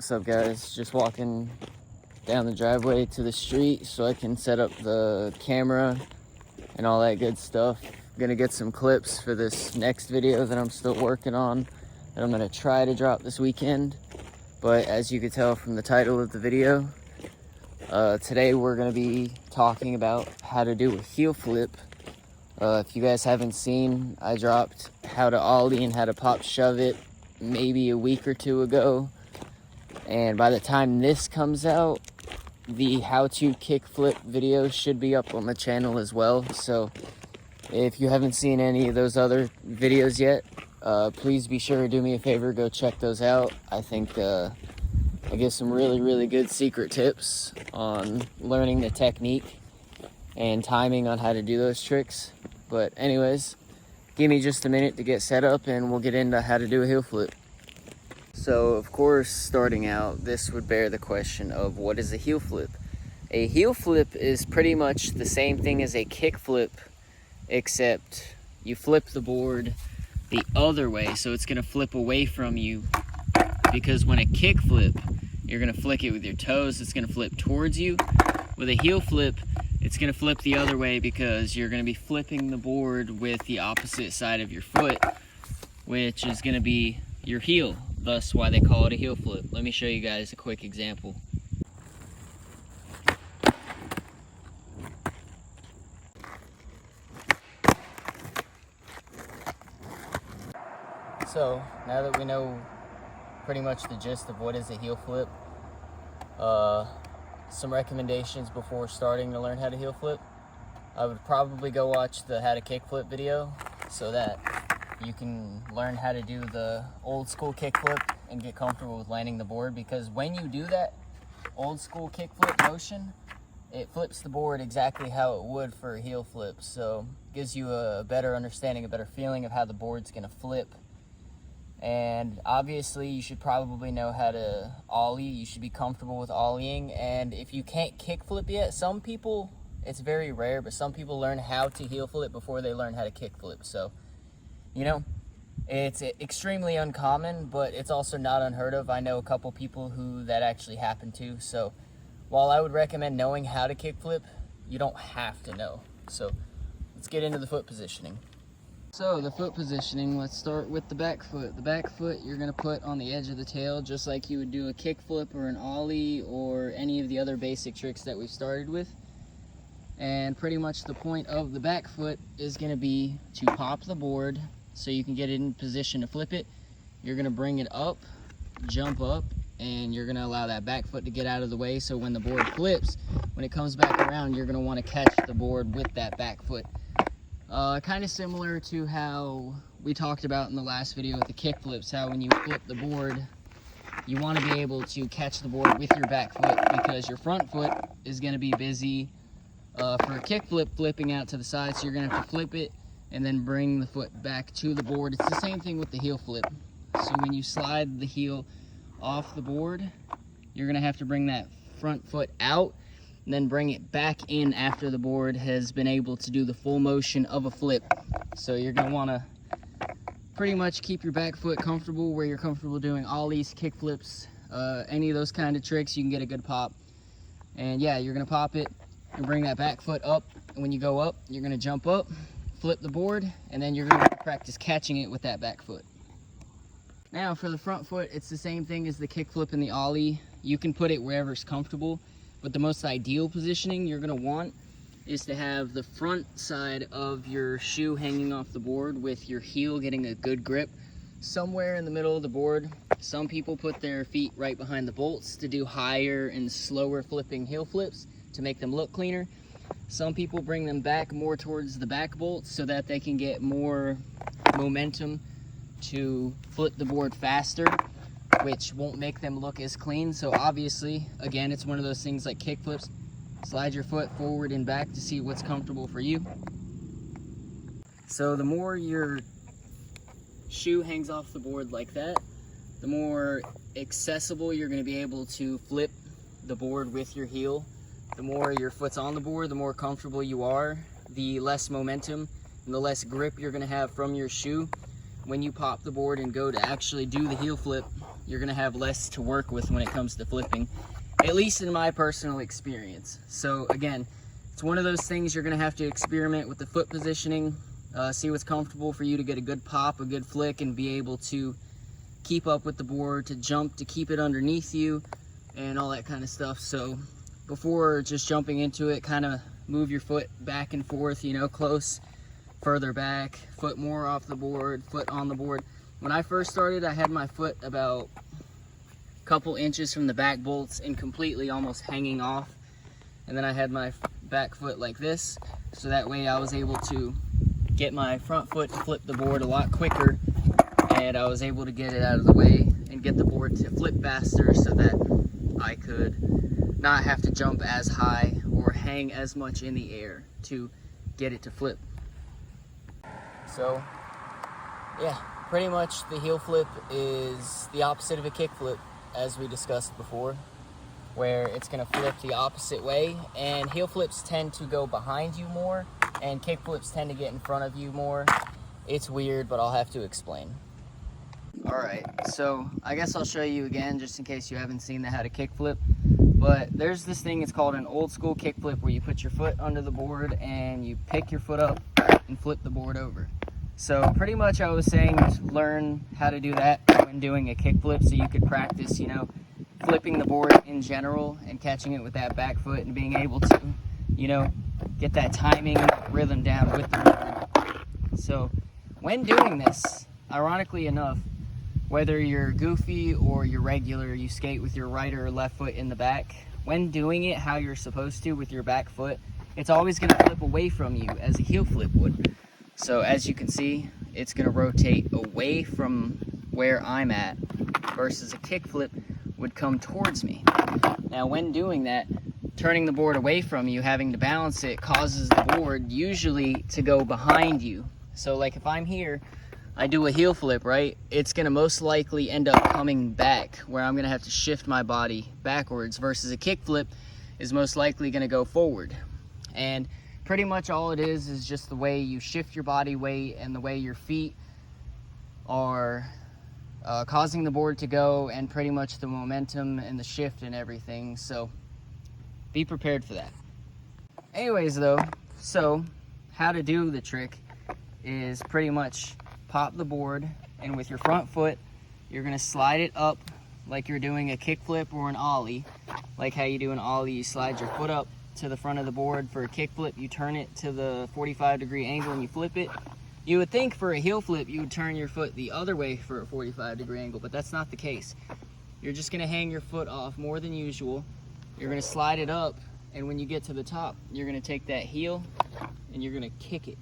What's up, guys? Just walking down the driveway to the street so I can set up the camera and all that good stuff. I'm gonna get some clips for this next video that I'm still working on that I'm gonna try to drop this weekend. But as you can tell from the title of the video, today we're gonna be talking about how to do a heel flip. If you guys haven't seen, I dropped how to ollie and how to pop shove it maybe a week or two ago. And by the time this comes out, the how to kickflip video should be up on the channel as well. So if you haven't seen any of those other videos yet, please be sure to do me a favor, go check those out. I think I give some really good secret tips on learning the technique and timing on how to do those tricks. But anyways, give me just a minute to get set up and we'll get into how to do a heel flip. So of course, starting out, this would bear the question of what is a heel flip? A heel flip is pretty much the same thing as a kick flip, except you flip the board the other way, so it's gonna flip away from you, because when a kick flip, you're gonna flick it with your toes, it's gonna flip towards you. With a heel flip, it's gonna flip the other way because you're gonna be flipping the board with the opposite side of your foot, which is gonna be your heel. Thus why they call it a heel flip. Let me show you guys a quick example. So now that we know pretty much the gist of what is a heel flip, some recommendations before starting to learn how to heel flip. I would probably go watch the how to kickflip video so that you can learn how to do the old school kickflip and get comfortable with landing the board, because when you do that old school kickflip motion, it flips the board exactly how it would for a heel flip. So it gives you a better understanding, a better feeling of how the board's gonna flip. And obviously you should probably know how to ollie. You should be comfortable with ollieing. And if you can't kickflip yet, some people, it's very rare, but some people learn how to heel flip before they learn how to kickflip. So, you know, it's extremely uncommon, but it's also not unheard of. I know a couple people who that actually happened to. So while I would recommend knowing how to kickflip, you don't have to know. So let's get into the foot positioning. So the foot positioning, let's start with the back foot. The back foot you're gonna put on the edge of the tail, just like you would do a kickflip or an ollie or any of the other basic tricks that we've started with. And pretty much the point of the back foot is gonna be to pop the board so you can get it in position to flip it. You're gonna bring it up, jump up, and you're gonna allow that back foot to get out of the way, so when the board flips, when it comes back around, you're gonna wanna catch the board with that back foot. Kind of similar to how we talked about in the last video with the kick flips, how when you flip the board, you wanna be able to catch the board with your back foot, because your front foot is gonna be busy for a kick flip, flipping out to the side, so you're gonna have to flip it and then bring the foot back to the board. It's the same thing with the heel flip. So when you slide the heel off the board, you're gonna have to bring that front foot out and then bring it back in after the board has been able to do the full motion of a flip. So you're gonna wanna pretty much keep your back foot comfortable where you're comfortable doing ollies, kick flips, any of those kind of tricks, you can get a good pop. And yeah, you're gonna pop it and bring that back foot up. And when you go up, you're gonna jump up, flip the board, and then you're gonna practice catching it with that back foot. Now for the front foot, it's the same thing as the kick flip and the ollie. You can put it wherever it's comfortable, but the most ideal positioning you're gonna want is to have the front side of your shoe hanging off the board with your heel getting a good grip somewhere in the middle of the board. Some people put their feet right behind the bolts to do higher and slower flipping heel flips to make them look cleaner. Some people bring them back more towards the back bolts so that they can get more momentum to flip the board faster, which won't make them look as clean. So obviously, again, it's one of those things like kick flips. Slide your foot forward and back to see what's comfortable for you. So the more your shoe hangs off the board like that, the more accessible you're gonna be able to flip the board with your heel. The more your foot's on the board, the more comfortable you are, the less momentum and the less grip you're gonna have from your shoe. When you pop the board and go to actually do the heel flip, you're gonna have less to work with when it comes to flipping, at least in my personal experience. So again, it's one of those things you're gonna have to experiment with the foot positioning, see what's comfortable for you to get a good pop, a good flick, and be able to keep up with the board, to jump, to keep it underneath you, and all that kind of stuff. So before just jumping into it, kind of move your foot back and forth, you know, close, further back, foot more off the board, foot on the board. When I first started, I had my foot about a couple inches from the back bolts and completely almost hanging off. And then I had my back foot like this, so that way I was able to get my front foot to flip the board a lot quicker, and I was able to get it out of the way and get the board to flip faster so that I could not have to jump as high or hang as much in the air to get it to flip. So yeah, pretty much the heel flip is the opposite of a kick flip, as we discussed before, where it's going to flip the opposite way, and heel flips tend to go behind you more and kick flips tend to get in front of you more. It's weird, but I'll have to explain. Alright, so I guess I'll show you again just in case you haven't seen how to kick flip. But there's this thing, it's called an old school kick flip, where you put your foot under the board and you pick your foot up and flip the board over. So pretty much I was saying learn how to do that when doing a kick flip, so you could practice, you know, flipping the board in general and catching it with that back foot and being able to, you know, get that timing and rhythm down with the board. So when doing this, ironically enough, whether you're goofy or you're regular, you skate with your right or left foot in the back, when doing it how you're supposed to with your back foot, it's always going to flip away from you as a heel flip would. So as you can see, it's going to rotate away from where I'm at, versus a kick flip would come towards me. Now when doing that, turning the board away from you, having to balance it, causes the board usually to go behind you. So like if I'm here, I do a heel flip, right? It's gonna most likely end up coming back, where I'm gonna have to shift my body backwards, versus a kick flip is most likely gonna go forward. And pretty much all it is just the way you shift your body weight and the way your feet are causing the board to go, and pretty much the momentum and the shift and everything. So be prepared for that. Anyways though, so how to do the trick is pretty much pop the board, and with your front foot you're going to slide it up like you're doing a kick flip or an ollie. Like how you do an ollie, you slide your foot up to the front of the board. For a kick flip, you turn it to the 45-degree angle and you flip it. You would think for a heel flip you would turn your foot the other way for a 45-degree angle, but that's not the case. You're just going to hang your foot off more than usual. You're going to slide it up, and when you get to the top, you're going to take that heel and you're going to kick it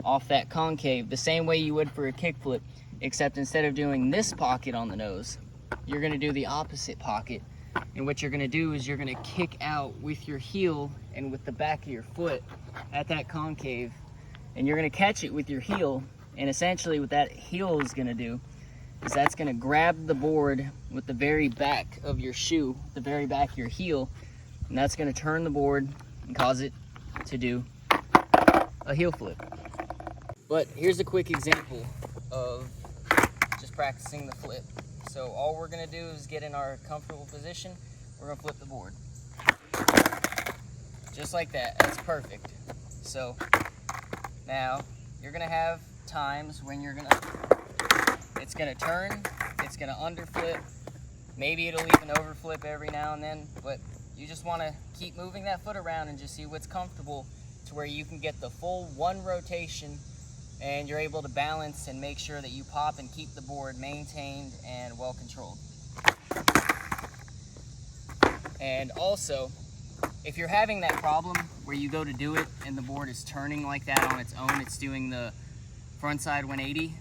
off that concave the same way you would for a kick flip, except instead of doing this pocket on the nose, you're going to do the opposite pocket. And what you're going to do is you're going to kick out with your heel and with the back of your foot at that concave, and you're going to catch it with your heel. And essentially what that heel is going to do is that's going to grab the board with the very back of your shoe, the very back of your heel, and that's going to turn the board and cause it to do a heel flip. But here's a quick example of just practicing the flip. So all we're going to do is get in our comfortable position. We're going to flip the board. Just like that. That's perfect. So now you're going to have times when you're going to, it's going to turn, it's going to underflip. Maybe it'll even overflip every now and then, but you just want to keep moving that foot around and just see what's comfortable to where you can get the full one rotation and you're able to balance and make sure that you pop and keep the board maintained and well controlled. And also, if you're having that problem where you go to do it and the board is turning like that on its own, it's doing the front side 180,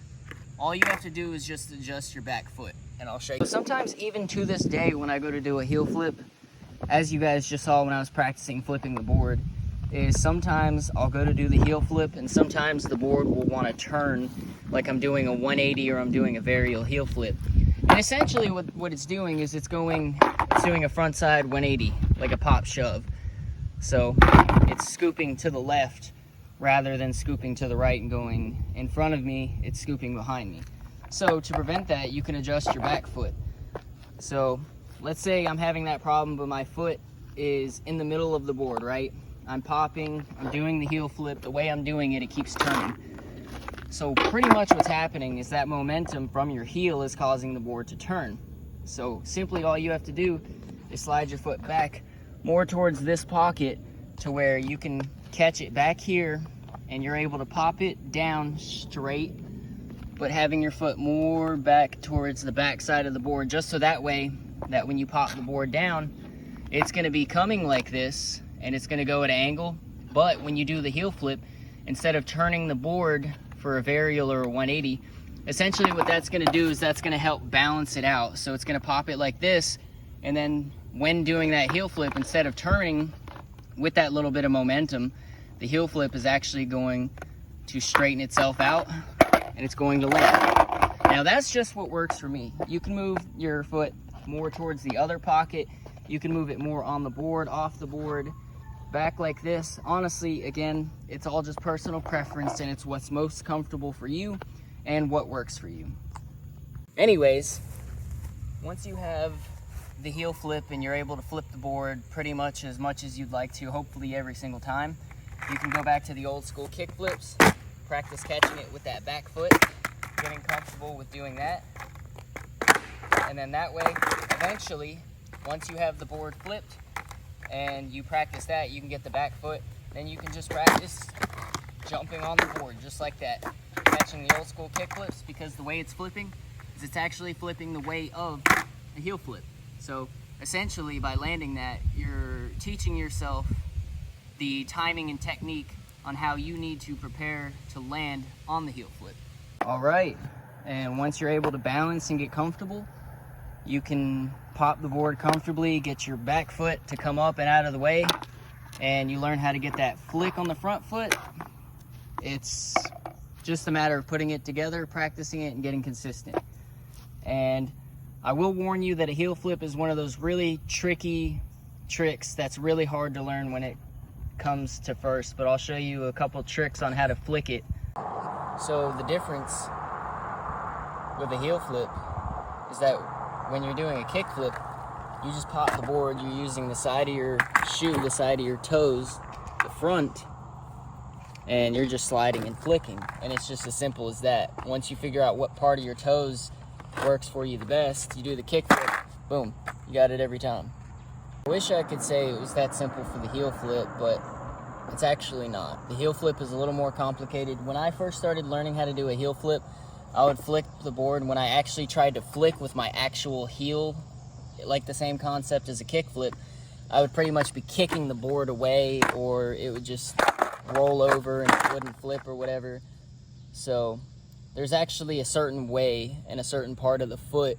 all you have to do is just adjust your back foot, and I'll show you. Sometimes even to this day when I go to do a heel flip, as you guys just saw when I was practicing flipping the board, is sometimes I'll go to do the heel flip and sometimes the board will want to turn like I'm doing a 180 or I'm doing a varial heel flip. And essentially what it's doing is it's doing a front side 180, like a pop shove. So it's scooping to the left rather than scooping to the right and going in front of me, it's scooping behind me. So to prevent that, you can adjust your back foot. So let's say I'm having that problem, but my foot is in the middle of the board, right? I'm popping, I'm doing the heel flip. The way I'm doing it, it keeps turning. So pretty much what's happening is that momentum from your heel is causing the board to turn. So simply all you have to do is slide your foot back more towards this pocket to where you can catch it back here and you're able to pop it down straight, but having your foot more back towards the back side of the board, just so that way that when you pop the board down, it's going to be coming like this and it's going to go at an angle. But when you do the heel flip, instead of turning the board for a varial or a 180, essentially what that's going to do is that's going to help balance it out. So it's going to pop it like this, and then when doing that heel flip, instead of turning with that little bit of momentum, the heel flip is actually going to straighten itself out and it's going to land. Now that's just what works for me. You can move your foot more towards the other pocket. You can move it more on the board, off the board, back like this. Honestly, again, it's all just personal preference and it's what's most comfortable for you and what works for you. Anyways, once you have the heel flip and you're able to flip the board pretty much as you'd like to, hopefully every single time, you can go back to the old school kick flips, practice catching it with that back foot, getting comfortable with doing that. And then that way, eventually, once you have the board flipped and you practice that, you can get the back foot, then you can just practice jumping on the board just like that, catching the old school kick flips, because the way it's flipping is it's actually flipping the way of a heel flip. So essentially by landing that, you're teaching yourself the timing and technique on how you need to prepare to land on the heel flip. All right, and once you're able to balance and get comfortable, you can pop the board comfortably, get your back foot to come up and out of the way, and you learn how to get that flick on the front foot. It's just a matter of putting it together, practicing it, and getting consistent. And I will warn you that a heel flip is one of those really tricky tricks that's really hard to learn when it comes to first, but I'll show you a couple tricks on how to flick it. So the difference with a heel flip is that when you're doing a kick flip, you just pop the board, you're using the side of your shoe, the side of your toes, the front, and you're just sliding and flicking. And it's just as simple as that. Once you figure out what part of your toes works for you the best, you do the kick flip, boom, you got it every time. I wish I could say it was that simple for the heel flip, but it's actually not. The heel flip is a little more complicated. When I first started learning how to do a heel flip, I would flick the board. When I actually tried to flick with my actual heel, like the same concept as a kick flip, I would pretty much be kicking the board away, or it would just roll over and it wouldn't flip or whatever. So there's actually a certain way and a certain part of the foot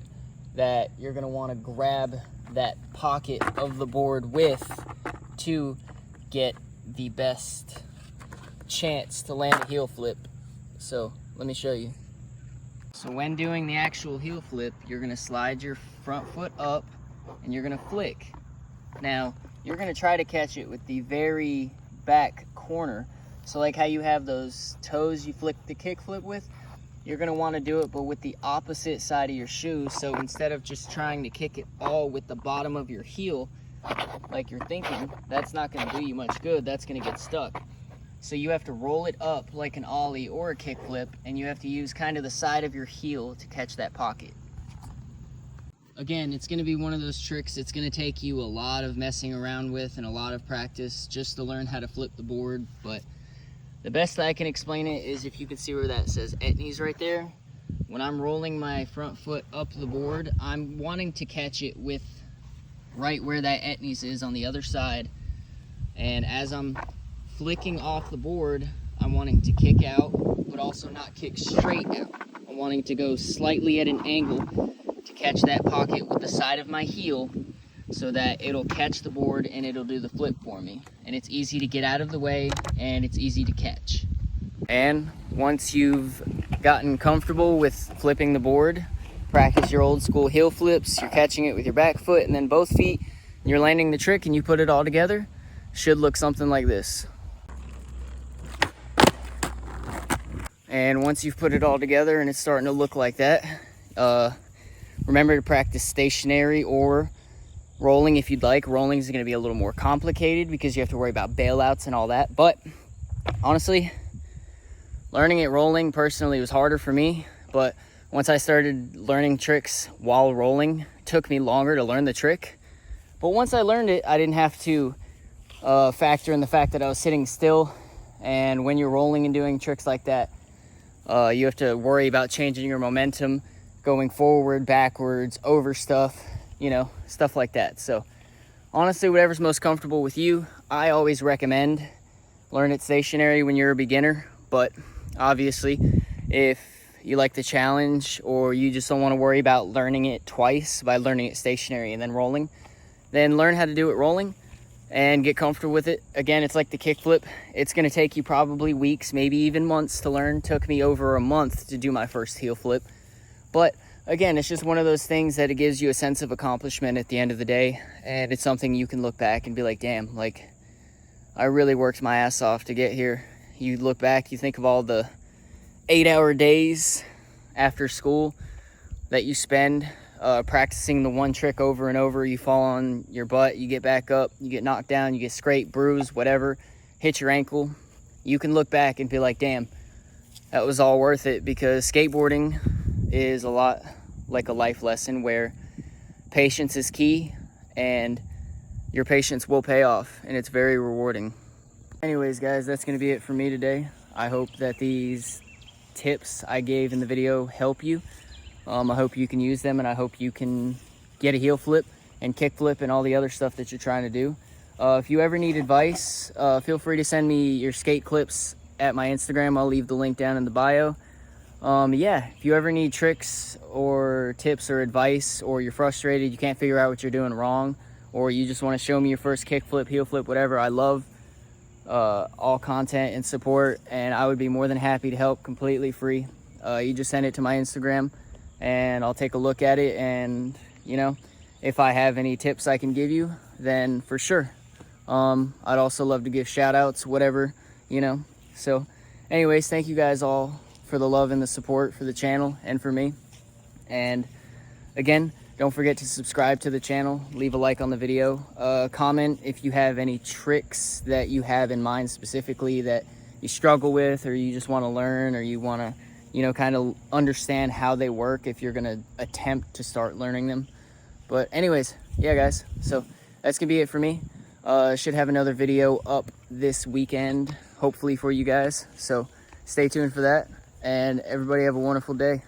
that you're going to want to grab that pocket of the board with to get the best chance to land a heel flip. So let me show you. So when doing the actual heel flip, you're going to slide your front foot up and you're going to flick. Now, you're going to try to catch it with the very back corner. So like how you have those toes you flick the kick flip with, you're going to want to do it but with the opposite side of your shoe. So instead of just trying to kick it all with the bottom of your heel like you're thinking, that's not going to do you much good. That's going to get stuck. So you have to roll it up like an ollie or a kick flip, and you have to use kind of the side of your heel to catch that pocket. Again, it's going to be one of those tricks it's going to take you a lot of messing around with and a lot of practice just to learn how to flip the board. But the best I can explain it is if you can see where that says etnies right there. When I'm rolling my front foot up the board, I'm wanting to catch it with right where that etnies is on the other side. And as I'm flicking off the board, I'm wanting to kick out, but also not kick straight out. I'm wanting to go slightly at an angle to catch that pocket with the side of my heel so that it'll catch the board and it'll do the flip for me. And it's easy to get out of the way and it's easy to catch. And once you've gotten comfortable with flipping the board, practice your old school heel flips. You're catching it with your back foot and then both feet. You're landing the trick and you put it all together. Should look something like this. And once you've put it all together and it's starting to look like that, Remember to practice stationary or rolling if you'd like. Rolling is going to be a little more complicated because you have to worry about bailouts and all that. But honestly, learning it rolling personally was harder for me. But once I started learning tricks while rolling, it took me longer to learn the trick. But once I learned it, I didn't have to factor in the fact that I was sitting still. And when you're rolling and doing tricks like that, you have to worry about changing your momentum, going forward, backwards, over stuff, you know, stuff like that. So honestly, whatever's most comfortable with you. I always recommend learn it stationary when you're a beginner, but obviously if you like the challenge or you just don't want to worry about learning it twice by learning it stationary and then rolling, then learn how to do it rolling and get comfortable with it. Again, it's like the kickflip. It's going to take you probably weeks, maybe even months to learn. It took me over a month to do my first heel flip. But again, it's just one of those things that it gives you a sense of accomplishment at the end of the day. And it's something you can look back and be like, damn, like I really worked my ass off to get here. You look back, you think of all the 8-hour days after school that you spend practicing the one trick over and over. You fall on your butt, you get back up, you get knocked down, you get scraped, bruised, whatever, hit your ankle. You can look back and be like, damn, that was all worth it, because skateboarding is a lot like a life lesson where patience is key and your patience will pay off, and it's very rewarding. Anyways, guys, that's going to be it for me today. I hope that these tips I gave in the video help you. I hope you can use them, and I hope you can get a heel flip and kick flip and all the other stuff that you're trying to do. If you ever need advice, feel free to send me your skate clips at my Instagram. I'll leave the link down in the bio. Yeah, if you ever need tricks or tips or advice, or you're frustrated, you can't figure out what you're doing wrong, or you just want to show me your first kick flip, heel flip, whatever, I love all content and support, and I would be more than happy to help completely free. You just send it to my Instagram and I'll take a look at it, and you know, if I have any tips I can give you, then for sure. I'd also love to give shout outs, whatever, you know. So anyways, thank you guys all for the love and the support for the channel and for me. And again, don't forget to subscribe to the channel, leave a like on the video, comment if you have any tricks that you have in mind specifically that you struggle with, or you just want to learn, or you want to, you know, kind of understand how they work if you're going to attempt to start learning them. But anyways, yeah guys, so that's gonna be it for me. Should have another video up this weekend, hopefully, for you guys, so stay tuned for that, and everybody have a wonderful day.